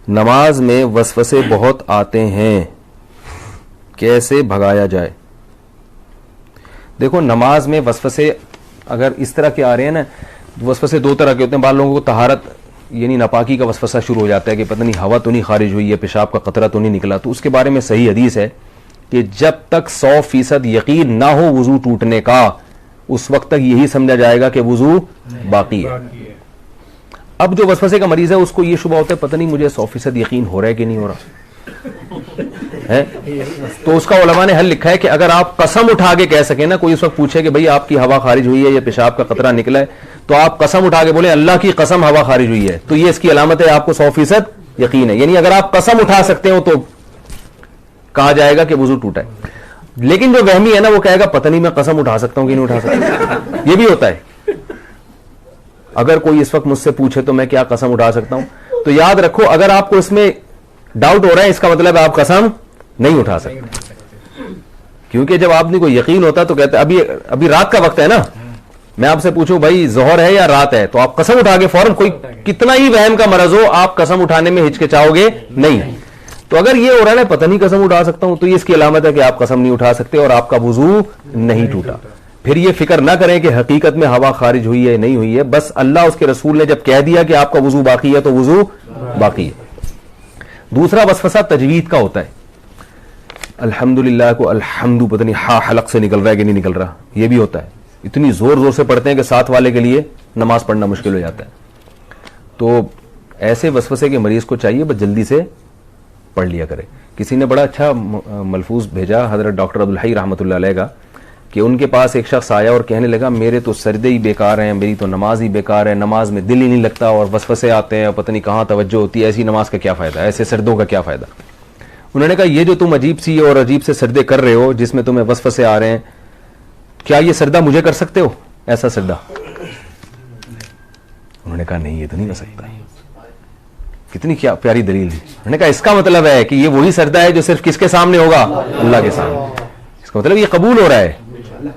نماز میں وسوسے بہت آتے ہیں, کیسے بھگایا جائے؟ دیکھو نماز میں وسوسے اگر اس طرح کے آ رہے ہیں نا, وسوسے دو طرح کے ہوتے ہیں. بعض لوگوں کو طہارت یعنی ناپاکی کا وسوسہ شروع ہو جاتا ہے کہ پتہ نہیں ہوا تو نہیں خارج ہوئی ہے, پیشاب کا قطرہ تو نہیں نکلا, تو اس کے بارے میں صحیح حدیث ہے کہ جب تک 100% یقین نہ ہو وضو ٹوٹنے کا, اس وقت تک یہی سمجھا جائے گا کہ وضو باقی ہے. اب جو وسوسے کا مریض ہے اس کو یہ شبہ ہوتا ہے پتہ نہیں مجھے 100% یقین ہو رہا ہے کہ نہیں ہو رہا ہے, تو اس کا علماء نے حل لکھا ہے کہ اگر آپ قسم اٹھا کے کہہ سکیں نا, کوئی اس وقت پوچھے کہ بھئی آپ کی ہوا خارج ہوئی ہے یا پیشاب کا قطرہ نکلا ہے, تو آپ قسم اٹھا کے بولیں اللہ کی قسم ہوا خارج ہوئی ہے, تو یہ اس کی علامت ہے آپ کو 100% یقین ہے. یعنی اگر آپ قسم اٹھا سکتے ہو تو کہا جائے گا کہ وضو ٹوٹا ہے. لیکن جو وہمی ہے نا وہ کہے گا پتہ نہیں میں قسم اٹھا سکتا ہوں کہ نہیں اٹھا سکتا. یہ بھی ہوتا ہے. اگر کوئی اس وقت مجھ سے پوچھے تو میں کیا قسم اٹھا سکتا ہوں, تو یاد رکھو اگر آپ کو اس میں ڈاؤٹ ہو رہا ہے اس کا مطلب ہے آپ قسم نہیں اٹھا سکتے, کیونکہ جب آپ نے کوئی یقین ہوتا تو کہتے ابھی رات کا وقت ہے نا, میں آپ سے پوچھوں بھائی ظہر ہے یا رات ہے, تو آپ قسم اٹھا کے فوراً, کوئی کتنا ہی وہم کا مرض ہو آپ قسم اٹھانے میں ہچکچاؤ گے نہیں. تو اگر یہ ہو رہا ہے پتہ نہیں قسم اٹھا سکتا ہوں, تو یہ اس کی علامت ہے کہ آپ قسم نہیں اٹھا سکتے اور آپ کا وضو نہیں ٹوٹا. پھر یہ فکر نہ کریں کہ حقیقت میں ہوا خارج ہوئی ہے نہیں ہوئی ہے, بس اللہ اس کے رسول نے جب کہہ دیا کہ آپ کا وضو باقی ہے تو وضو باقی ہے. دوسرا وسوسہ تجوید کا ہوتا ہے. الحمدللہ کو الحمد پتہ نہیں ہا حلق سے نکل رہا ہے کہ نہیں نکل رہا, یہ بھی ہوتا ہے. اتنی زور زور سے پڑھتے ہیں کہ ساتھ والے کے لیے نماز پڑھنا مشکل ہو جاتا ہے. تو ایسے وسوسے کے مریض کو چاہیے بس جلدی سے پڑھ لیا کرے. کسی نے بڑا اچھا ملفوظ بھیجا حضرت ڈاکٹر عبدالحی رحمۃ اللہ علیہ کا, کہ ان کے پاس ایک شخص آیا اور کہنے لگا میرے تو سردے ہی بیکار ہیں, میری تو نماز ہی بیکار ہے, نماز میں دل ہی نہیں لگتا اور وسوسے آتے ہیں اور پتہ نہیں کہاں توجہ ہوتی ہے, ایسی نماز کا کیا فائدہ, ایسے سردوں کا کیا فائدہ. انہوں نے کہا یہ جو تم عجیب سی اور عجیب سے سردے کر رہے ہو جس میں تمہیں وسوسے آ رہے ہیں, کیا یہ سردہ مجھے کر سکتے ہو ایسا سردہ؟ انہوں نے کہا نہیں یہ تو نہیں کر سکتا. کتنی کیا پیاری دلیل ہے. انہوں نے کہا اس کا مطلب ہے کہ یہ وہی سردہ ہے جو صرف کس کے سامنے ہوگا, اللہ کے سامنے. اس کا مطلب یہ قبول ہو رہا ہے,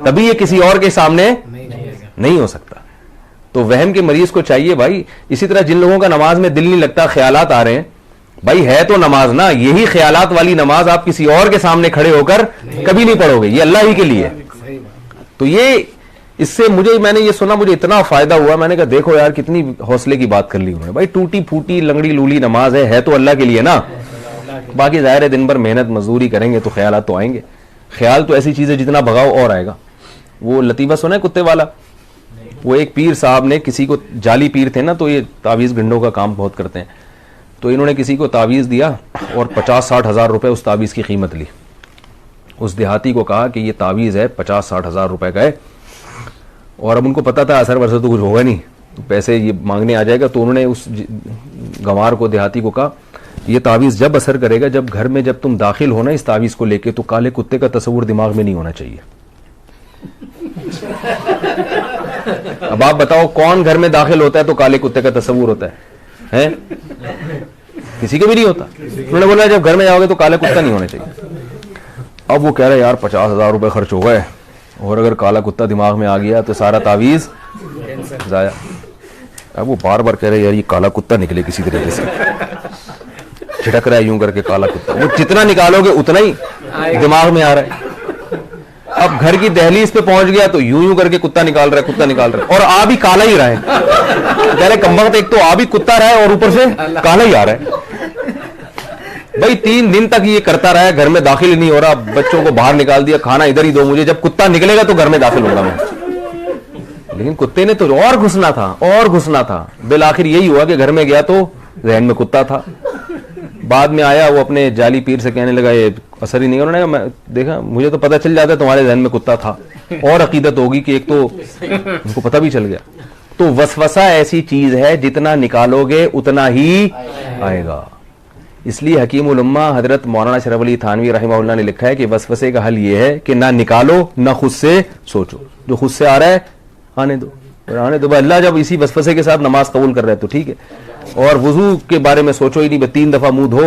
تبھی یہ کسی اور کے سامنے نہیں ہو سکتا. تو وہم کے مریض کو چاہیے بھائی, اسی طرح جن لوگوں کا نماز میں دل نہیں لگتا, خیالات آ رہے ہیں, بھائی ہے تو نماز نا, یہی خیالات والی نماز آپ کسی اور کے سامنے کھڑے ہو کر کبھی نہیں پڑھو گے, یہ اللہ ہی کے لیے. تو یہ اس سے میں نے یہ سنا, مجھے اتنا فائدہ ہوا, میں نے کہا دیکھو یار کتنی حوصلے کی بات کر لی انہوں نے. بھائی ٹوٹی پھوٹی لنگڑی لولی نماز ہے تو اللہ کے لیے نا, باقی ظاہر ہے دن بھر محنت مزدوری کریں گے تو خیالات تو آئیں گے. خیال تو ایسی چیز ہے جتنا بھگاؤ اور آئے گا. وہ لطیفہ سنا ہے کتے والا, وہ ایک پیر صاحب نے کسی کو, جعلی پیر تھے نا تو یہ تعویذ گنڈوں کا کام بہت کرتے ہیں, تو انہوں نے کسی کو تعویذ دیا اور 50-60 ہزار روپے اس تعویذ کی قیمت لی. اس دیہاتی کو کہا کہ یہ تعویذ ہے 50-60 ہزار روپے کا ہے, اور اب ان کو پتا تھا اثر ورثہ تو کچھ ہوگا نہیں, تو پیسے یہ مانگنے آ جائے گا. تو انہوں نے اس گنوار کو, دیہاتی کو کہا یہ تعویذ جب اثر کرے گا, جب گھر میں جب تم داخل ہونا اس تعویذ کو لے کے, تو کالے کتے کا تصور دماغ میں نہیں ہونا چاہیے. اب آپ بتاؤ کون گھر میں داخل ہوتا ہے تو کالے کتے کا تصور ہوتا ہے؟ کسی کو بھی نہیں ہوتا. انہوں نے بولا جب گھر میں جاؤ گے تو کالا کتا نہیں ہونا چاہیے. اب وہ کہہ رہے یار 50 ہزار روپے خرچ ہو گئے, اور اگر کالا کتا دماغ میں آ گیا تو سارا تعویذ ضائع. اب وہ بار بار کہہ رہے یار یہ کالا کتا نکلے کسی طریقے سے, جھٹک رہا ہے یوں کر کے کالا کتا. وہ جتنا نکالو گے اتنا ہی دماغ میں آ رہا ہے. اب گھر کی دہلیز پہ پہنچ گیا تو یوں کر کے کتا نکال رہا ہے, کتا نکال رہا ہے, اور آ بھی کالا ہی رہا ہے. کہہ رہے کمبخت ایک تو آ بھی کتا رہا ہے اور اوپر سے کالا ہی آ رہا ہے. بھائی 3 دن تک یہ کرتا رہا ہے, گھر میں داخل ہی نہیں ہو رہا, بچوں کو باہر نکال دیا, کھانا ادھر ہی دو مجھے, جب کتا نکلے گا تو گھر میں داخل ہوگا میں. لیکن کتے نے تو اور گھسنا تھا. بالآخر یہی ہوا کہ گھر میں گیا تو ذہن میں کتا تھا. بعد میں آیا وہ اپنے جعلی پیر سے کہنے لگا یہ اثر ہی نہیں. انہوں نے کہا میں دیکھا مجھے تو پتہ چل جاتا تمہارے ذہن میں کتا تھا, اور عقیدت ہوگی کہ ایک تو ان کو پتہ بھی چل گیا. تو وسوسہ ایسی چیز ہے جتنا نکالو گے اتنا ہی آئے گا. اس لیے حکیم الامہ حضرت مولانا اشرف علی تھانوی رحمہ اللہ نے لکھا ہے کہ وسوسے کا حل یہ ہے کہ نہ نکالو نہ خود سے سوچو. جو خود سے آ رہا ہے آنے دو. اللہ جب اسی وسوسے کے ساتھ نماز قبول کر رہے ہیں تو ٹھیک ہے. اور وضو کے بارے میں سوچو ہی نہیں, 3 دفعہ منہ دھو,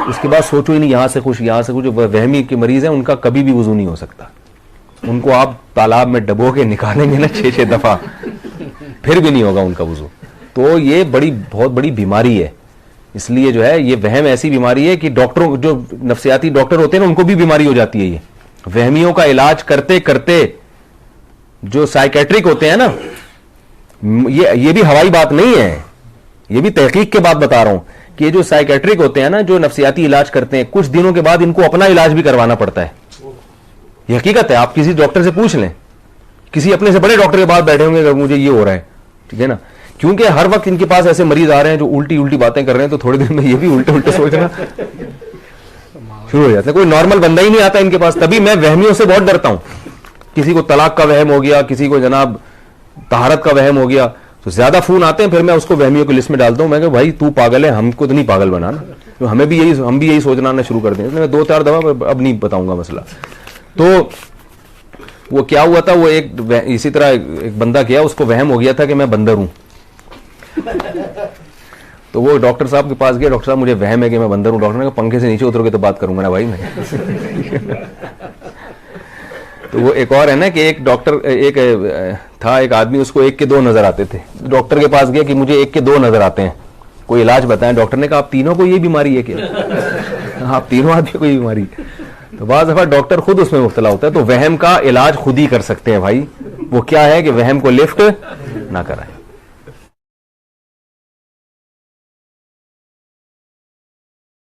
اس کے بعد سوچو ہی نہیں یہاں سے خوش یہاں سے کچھ. وہمی کے مریض ہیں ان کا کبھی بھی وضو نہیں ہو سکتا. ان کو آپ تالاب میں ڈبو کے نکالیں گے نا 6 دفعہ, پھر بھی نہیں ہوگا ان کا وضو. تو یہ بہت بڑی بیماری ہے. اس لیے جو ہے یہ وہم ایسی بیماری ہے کہ ڈاکٹروں جو نفسیاتی ڈاکٹر ہوتے ہیں نا ان کو بھی بیماری ہو جاتی ہے. یہ وہمیوں کا علاج کرتے کرتے جو سائیکیٹرک ہوتے ہیں نا, یہ بھی ہوائی بات نہیں ہے, یہ بھی تحقیق کے بعد بتا رہا ہوں کہ یہ جو سائیکیٹرک ہوتے ہیں نا جو نفسیاتی علاج کرتے ہیں, کچھ دنوں کے بعد ان کو اپنا علاج بھی کروانا پڑتا ہے. یہ حقیقت ہے, آپ کسی ڈاکٹر سے پوچھ لیں, کسی اپنے سے بڑے ڈاکٹر کے بعد بیٹھے ہوں گے کہ مجھے یہ ہو رہا ہے, ٹھیک ہے نا, کیونکہ ہر وقت ان کے پاس ایسے مریض آ رہے ہیں جو الٹی باتیں کر رہے ہیں, تو تھوڑے دن میں یہ بھی الٹے سوچنا شروع ہو جاتا ہے. کوئی نارمل بندہ ہی نہیں آتا ان کے پاس. تبھی میں وہمیوں سے بہت ڈرتا ہوں. کسی کو طلاق کا وہم ہو گیا, کسی کو جناب طہارت کا وہم ہو گیا, تو زیادہ فون آتے ہیں, پھر میں اس کو وہمیوں کی لسٹ میں ڈالتا ہوں. میں کہ بھائی تو پاگل ہے, ہم کو تو نہیں پاگل بنانا, تو ہم بھی یہی سوچنا شروع کر دیں. میں 2-4 دفعہ اب نہیں بتاؤں گا مسئلہ. تو وہ کیا ہوا تھا, وہ اسی طرح ایک بندہ کیا, اس کو وہم ہو گیا تھا کہ میں بندر ہوں. تو وہ ڈاکٹر صاحب کے پاس گیا, ڈاکٹر صاحب مجھے وہم ہے کہ میں بندر ہوں. ڈاکٹر نے کہا پنکھے سے نیچے اتر کے تو بات کروں گا نا بھائی میں. تو وہ ایک اور ہے نا کہ ایک ڈاکٹر تھا ایک آدمی, اس کو 1 کے 2 نظر آتے تھے. ڈاکٹر کے پاس گیا کہ مجھے 1 کے 2 نظر آتے ہیں, کوئی علاج بتائیں. ڈاکٹر نے کہا آپ تینوں کو یہ بیماری ہے کیا؟ آپ تینوں آدمی کو یہ بیماری. تو بعض دفعہ ڈاکٹر خود اس میں مبتلا ہوتا ہے. تو وہم کا علاج خود ہی کر سکتے ہیں بھائی. وہ کیا ہے کہ وہم کو لفٹ نہ کرائیں.